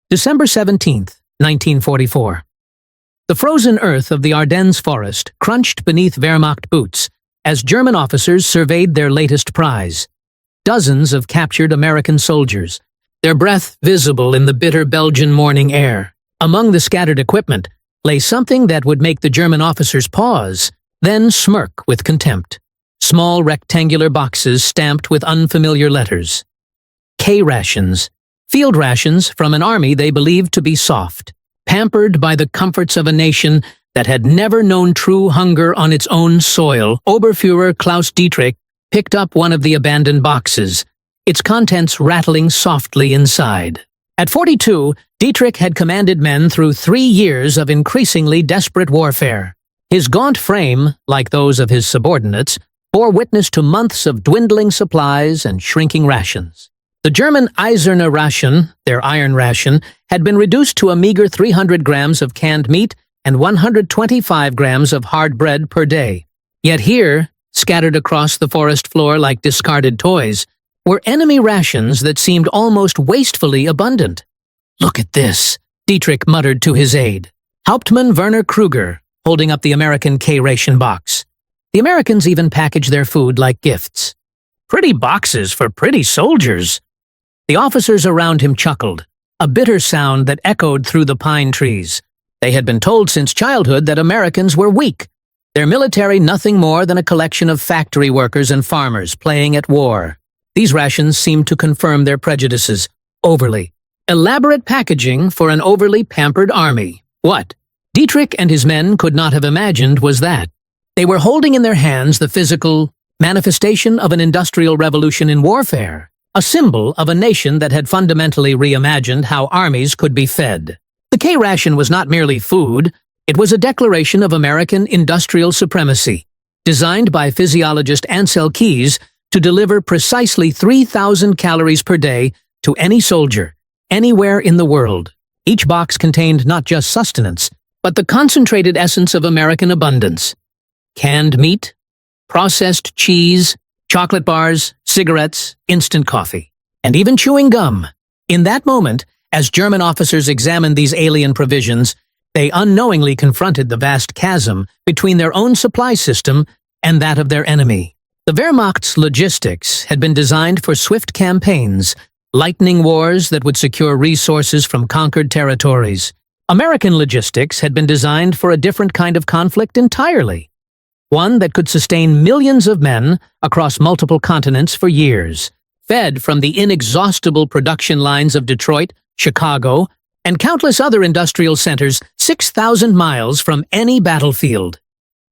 December 17th, 1944. The frozen earth of the Ardennes forest crunched beneath Wehrmacht boots as German officers surveyed their latest prize. Dozens of captured American soldiers, their breath visible in the bitter Belgian morning air. Among the scattered equipment lay something that would make the German officers pause, then smirk with contempt. Small rectangular boxes stamped with unfamiliar letters. K-rations. Field rations from an army they believed to be soft, pampered by the comforts of a nation that had never known true hunger on its own soil. Oberfuhrer Klaus Dietrich picked up one of the abandoned boxes, its contents rattling softly inside. At 42, Dietrich had commanded men through 3 years of increasingly desperate warfare. His gaunt frame, like those of his subordinates, bore witness to months of dwindling supplies and shrinking rations. The German Eiserne Ration, their iron ration, had been reduced to a meager 300 grams of canned meat and 125 grams of hard bread per day. Yet here, scattered across the forest floor like discarded toys, were enemy rations that seemed almost wastefully abundant. "Look at this," Dietrich muttered to his aide. Hauptmann Werner Kruger, holding up the American K-ration box. The Americans even packaged their food like gifts. "Pretty boxes for pretty soldiers." The officers around him chuckled, a bitter sound that echoed through the pine trees. They had been told since childhood that Americans were weak, their military nothing more than a collection of factory workers and farmers playing at war. These rations seemed to confirm their prejudices, overly. Elaborate packaging for an overly pampered army. What Dietrich and his men could not have imagined was that they were holding in their hands the physical manifestation of an industrial revolution in warfare, a symbol of a nation that had fundamentally reimagined how armies could be fed. The K-ration was not merely food, it was a declaration of American industrial supremacy, designed by physiologist Ansel Keys to deliver precisely 3,000 calories per day to any soldier, anywhere in the world. Each box contained not just sustenance, but the concentrated essence of American abundance. Canned meat, processed cheese, chocolate bars, cigarettes, instant coffee, and even chewing gum. In that moment, as German officers examined these alien provisions, they unknowingly confronted the vast chasm between their own supply system and that of their enemy. The Wehrmacht's logistics had been designed for swift campaigns, lightning wars that would secure resources from conquered territories. American logistics had been designed for a different kind of conflict entirely, one that could sustain millions of men across multiple continents for years, fed from the inexhaustible production lines of Detroit, Chicago, and countless other industrial centers 6,000 miles from any battlefield.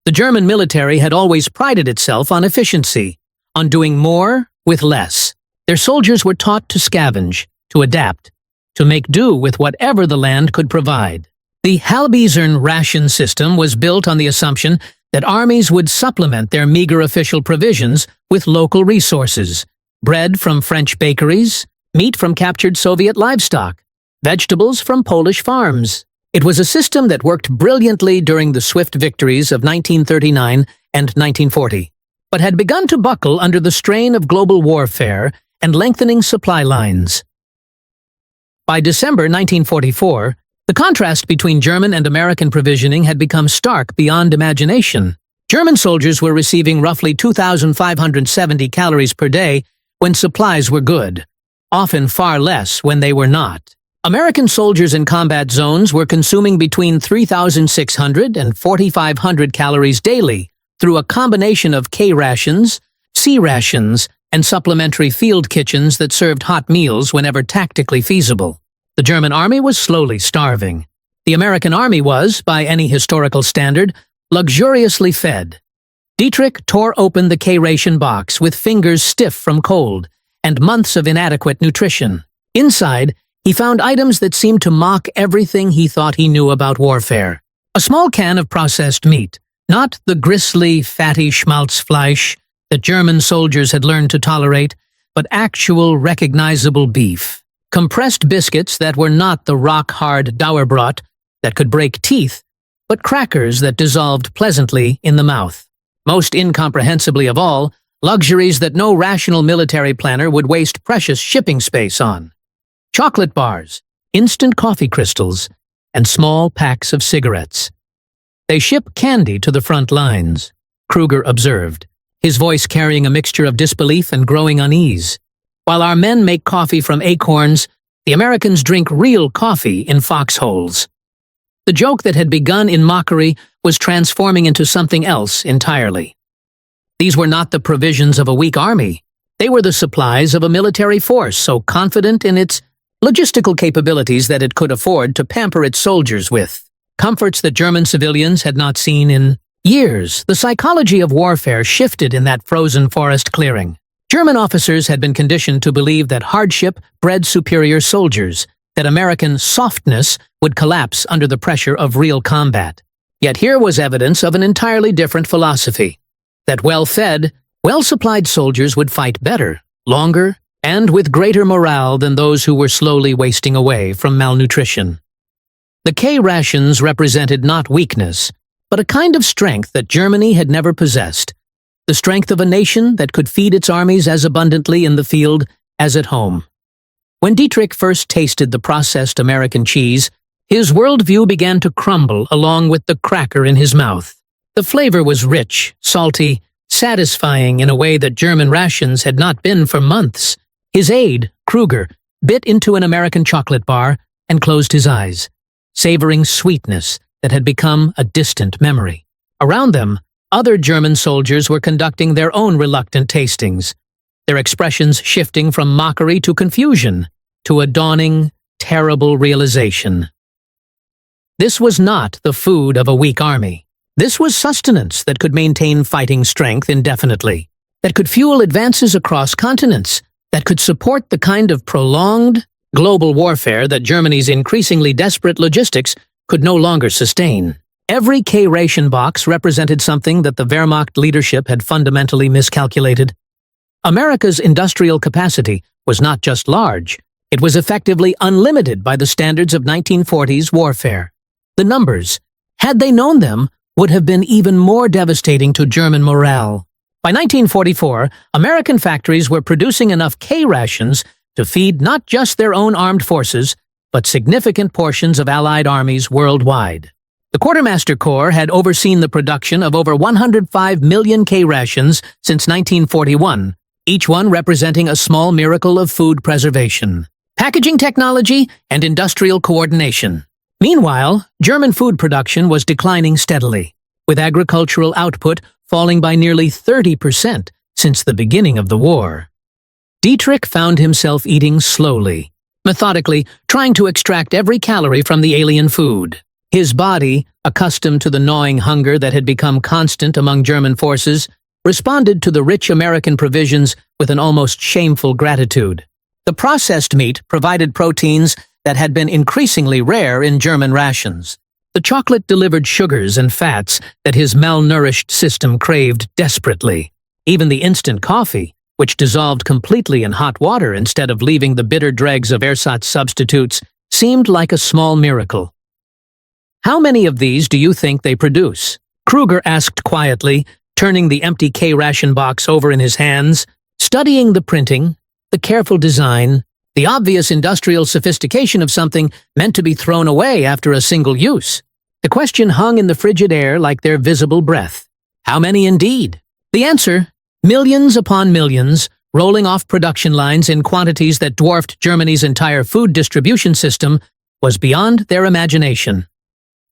The German military had always prided itself on efficiency, on doing more with less. Their soldiers were taught to scavenge, to adapt, to make do with whatever the land could provide. The Halbizern ration system was built on the assumption that armies would supplement their meager official provisions with local resources: bread from French bakeries, meat from captured Soviet livestock, vegetables from Polish farms. It was a system that worked brilliantly during the swift victories of 1939 and 1940, but had begun to buckle under the strain of global warfare and lengthening supply lines. By December 1944, the contrast between German and American provisioning had become stark beyond imagination. German soldiers were receiving roughly 2,570 calories per day when supplies were good, often far less when they were not. American soldiers in combat zones were consuming between 3,600 and 4,500 calories daily through a combination of K-rations, C-rations, and supplementary field kitchens that served hot meals whenever tactically feasible. The German army was slowly starving. The American army was, by any historical standard, luxuriously fed. Dietrich tore open the K-ration box with fingers stiff from cold and months of inadequate nutrition. Inside, he found items that seemed to mock everything he thought he knew about warfare. A small can of processed meat, not the gristly, fatty Schmaltzfleisch that German soldiers had learned to tolerate, but actual, recognizable beef. Compressed biscuits that were not the rock-hard Dauerbrot that could break teeth, but crackers that dissolved pleasantly in the mouth. Most incomprehensibly of all, luxuries that no rational military planner would waste precious shipping space on. Chocolate bars, instant coffee crystals, and small packs of cigarettes. "They ship candy to the front lines," Kruger observed, his voice carrying a mixture of disbelief and growing unease. "While our men make coffee from acorns, the Americans drink real coffee in foxholes." The joke that had begun in mockery was transforming into something else entirely. These were not the provisions of a weak army. They were the supplies of a military force so confident in its logistical capabilities that it could afford to pamper its soldiers with comforts that German civilians had not seen in years. The psychology of warfare shifted in that frozen forest clearing. German officers had been conditioned to believe that hardship bred superior soldiers, that American softness would collapse under the pressure of real combat. Yet here was evidence of an entirely different philosophy, that well-fed, well-supplied soldiers would fight better, longer, and with greater morale than those who were slowly wasting away from malnutrition. The K rations represented not weakness, but a kind of strength that Germany had never possessed, the strength of a nation that could feed its armies as abundantly in the field as at home. When Dietrich first tasted the processed American cheese, his worldview began to crumble along with the cracker in his mouth. The flavor was rich, salty, satisfying in a way that German rations had not been for months. His aide, Kruger, bit into an American chocolate bar and closed his eyes, savoring sweetness that had become a distant memory. Around them, other German soldiers were conducting their own reluctant tastings, their expressions shifting from mockery to confusion, to a dawning, terrible realization. This was not the food of a weak army. This was sustenance that could maintain fighting strength indefinitely, that could fuel advances across continents, that could support the kind of prolonged, global warfare that Germany's increasingly desperate logistics could no longer sustain. Every K ration box represented something that the Wehrmacht leadership had fundamentally miscalculated. America's industrial capacity was not just large, it was effectively unlimited by the standards of 1940s warfare. The numbers, had they known them, would have been even more devastating to German morale. By 1944, American factories were producing enough K rations to feed not just their own armed forces, but significant portions of Allied armies worldwide. The Quartermaster Corps had overseen the production of over 105 million K rations since 1941, each one representing a small miracle of food preservation, packaging technology, and industrial coordination. Meanwhile, German food production was declining steadily, with agricultural output falling by nearly 30% since the beginning of the war. Dietrich found himself eating slowly, methodically, trying to extract every calorie from the alien food. His body, accustomed to the gnawing hunger that had become constant among German forces, responded to the rich American provisions with an almost shameful gratitude. The processed meat provided proteins that had been increasingly rare in German rations. The chocolate delivered sugars and fats that his malnourished system craved desperately. Even the instant coffee, which dissolved completely in hot water instead of leaving the bitter dregs of ersatz substitutes, seemed like a small miracle. "How many of these do you think they produce?" Kruger asked quietly, turning the empty K ration box over in his hands, studying the printing, the careful design, the obvious industrial sophistication of something meant to be thrown away after a single use. The question hung in the frigid air like their visible breath. How many indeed? The answer, millions upon millions, rolling off production lines in quantities that dwarfed Germany's entire food distribution system, was beyond their imagination.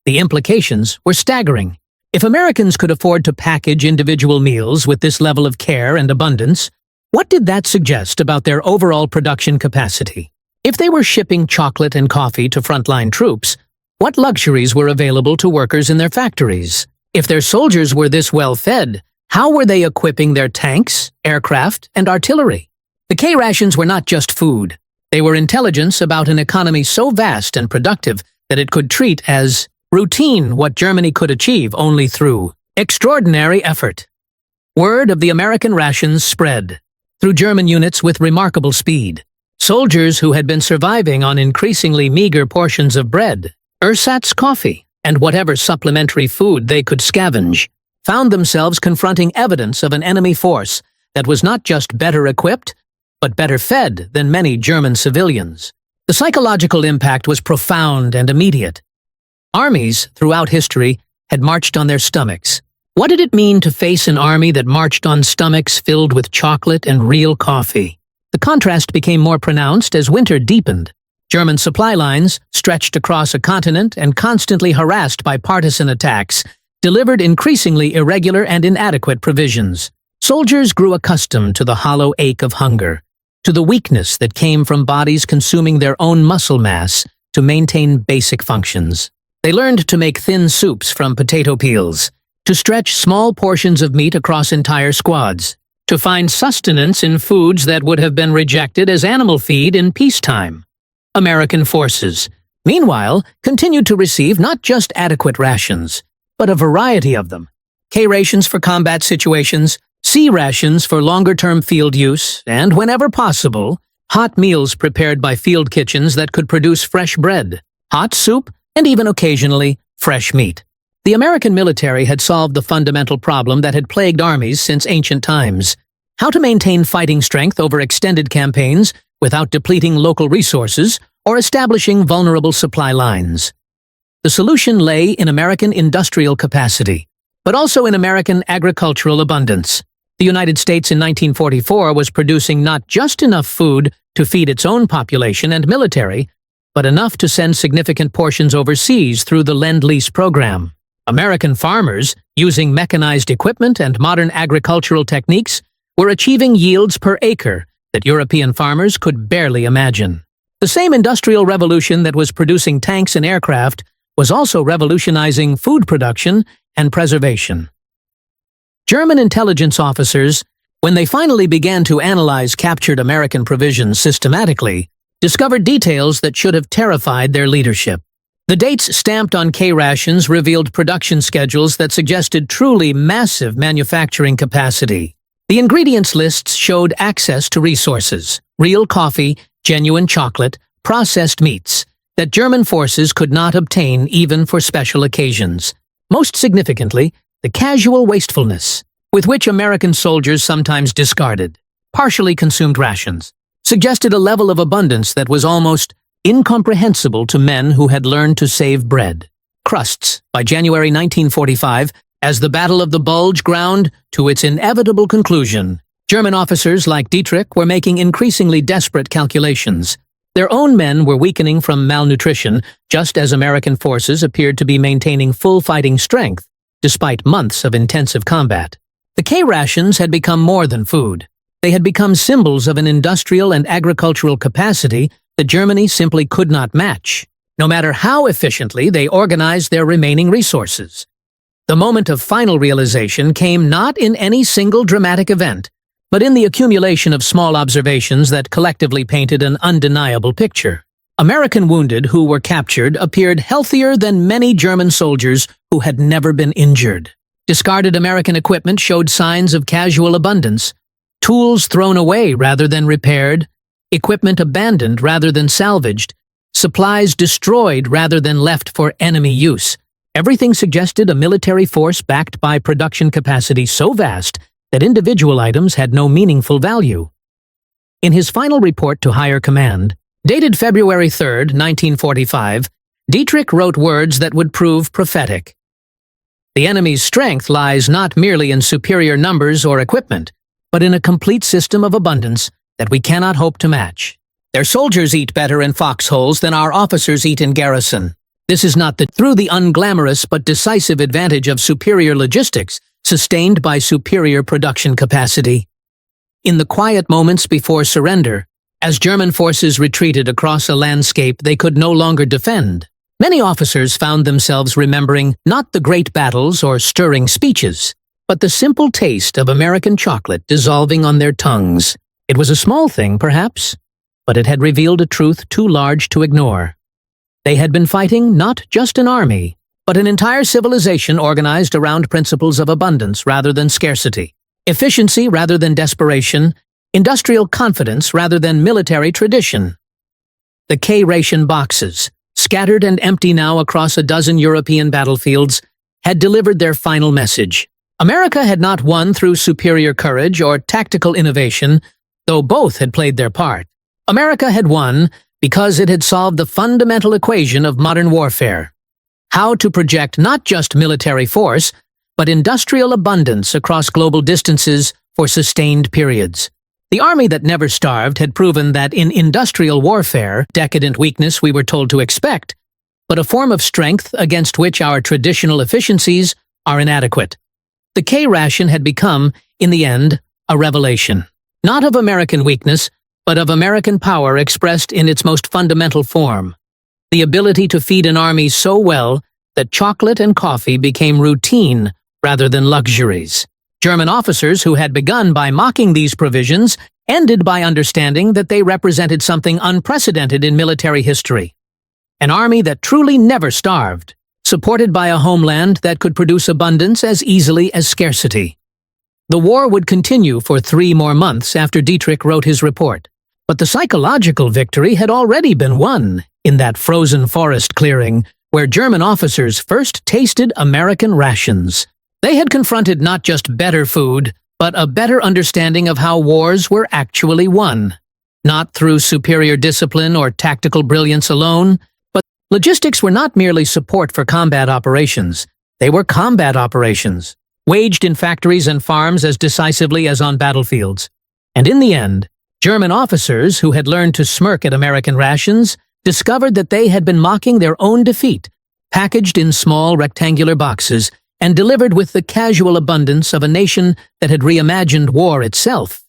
The implications were staggering. If Americans could afford to package individual meals with this level of care and abundance, what did that suggest about their overall production capacity? If they were shipping chocolate and coffee to frontline troops, what luxuries were available to workers in their factories? If their soldiers were this well-fed, how were they equipping their tanks, aircraft, and artillery? The K rations were not just food. They were intelligence about an economy so vast and productive that it could treat as routine what Germany could achieve only through extraordinary effort. Word of the American rations spread through German units with remarkable speed. Soldiers who had been surviving on increasingly meager portions of bread, ersatz coffee, and whatever supplementary food they could scavenge, found themselves confronting evidence of an enemy force that was not just better equipped, but better fed than many German civilians. The psychological impact was profound and immediate. Armies, throughout history, had marched on their stomachs. What did it mean to face an army that marched on stomachs filled with chocolate and real coffee? The contrast became more pronounced as winter deepened. German supply lines, stretched across a continent and constantly harassed by partisan attacks, delivered increasingly irregular and inadequate provisions. Soldiers grew accustomed to the hollow ache of hunger, to the weakness that came from bodies consuming their own muscle mass to maintain basic functions. They learned to make thin soups from potato peels, to stretch small portions of meat across entire squads, to find sustenance in foods that would have been rejected as animal feed in peacetime. American forces, meanwhile, continued to receive not just adequate rations, but a variety of them. K rations for combat situations, C rations for longer-term field use, and, whenever possible, hot meals prepared by field kitchens that could produce fresh bread, hot soup, and even occasionally, fresh meat. The American military had solved the fundamental problem that had plagued armies since ancient times: how to maintain fighting strength over extended campaigns without depleting local resources or establishing vulnerable supply lines. The solution lay in American industrial capacity, but also in American agricultural abundance. The United States in 1944 was producing not just enough food to feed its own population and military, but enough to send significant portions overseas through the Lend-Lease program. American farmers, using mechanized equipment and modern agricultural techniques, were achieving yields per acre that European farmers could barely imagine. The same industrial revolution that was producing tanks and aircraft was also revolutionizing food production and preservation. German intelligence officers, when they finally began to analyze captured American provisions systematically, discovered details that should have terrified their leadership. The dates stamped on K rations revealed production schedules that suggested truly massive manufacturing capacity. The ingredients lists showed access to resources: real coffee, genuine chocolate, processed meats, that German forces could not obtain even for special occasions. Most significantly, the casual wastefulness with which American soldiers sometimes discarded partially consumed rations suggested a level of abundance that was almost incomprehensible to men who had learned to save bread. Crusts, by January 1945, as the Battle of the Bulge ground to its inevitable conclusion, German officers like Dietrich were making increasingly desperate calculations. Their own men were weakening from malnutrition, just as American forces appeared to be maintaining full fighting strength, despite months of intensive combat. The K rations had become more than food. They had become symbols of an industrial and agricultural capacity that Germany simply could not match, no matter how efficiently they organized their remaining resources. The moment of final realization came not in any single dramatic event, but in the accumulation of small observations that collectively painted an undeniable picture. American wounded who were captured appeared healthier than many German soldiers who had never been injured. Discarded American equipment showed signs of casual abundance, tools thrown away rather than repaired, equipment abandoned rather than salvaged, supplies destroyed rather than left for enemy use. Everything suggested a military force backed by production capacity so vast that individual items had no meaningful value. In his final report to higher command, dated February 3, 1945, Dietrich wrote words that would prove prophetic. The enemy's strength lies not merely in superior numbers or equipment, but in a complete system of abundance that we cannot hope to match. Their soldiers eat better in foxholes than our officers eat in garrison. This is not through the unglamorous but decisive advantage of superior logistics sustained by superior production capacity. In the quiet moments before surrender, as German forces retreated across a landscape they could no longer defend, many officers found themselves remembering not the great battles or stirring speeches, but the simple taste of American chocolate dissolving on their tongues. It was a small thing, perhaps, but it had revealed a truth too large to ignore. They had been fighting not just an army, but an entire civilization organized around principles of abundance rather than scarcity, efficiency rather than desperation, industrial confidence rather than military tradition. The K-ration boxes, scattered and empty now across a dozen European battlefields, had delivered their final message. America had not won through superior courage or tactical innovation, though both had played their part. America had won because it had solved the fundamental equation of modern warfare: how to project not just military force, but industrial abundance across global distances for sustained periods. The army that never starved had proven that in industrial warfare, decadent weakness we were told to expect, but a form of strength against which our traditional efficiencies are inadequate. The K-ration had become, in the end, a revelation. Not of American weakness, but of American power expressed in its most fundamental form: the ability to feed an army so well that chocolate and coffee became routine rather than luxuries. German officers who had begun by mocking these provisions ended by understanding that they represented something unprecedented in military history: an army that truly never starved, supported by a homeland that could produce abundance as easily as scarcity. The war would continue for 3 more months after Dietrich wrote his report, but the psychological victory had already been won in that frozen forest clearing where German officers first tasted American rations. They had confronted not just better food, but a better understanding of how wars were actually won. Not through superior discipline or tactical brilliance alone, but logistics were not merely support for combat operations. They were combat operations, waged in factories and farms as decisively as on battlefields. And in the end, German officers who had learned to smirk at American rations discovered that they had been mocking their own defeat, packaged in small rectangular boxes and delivered with the casual abundance of a nation that had reimagined war itself.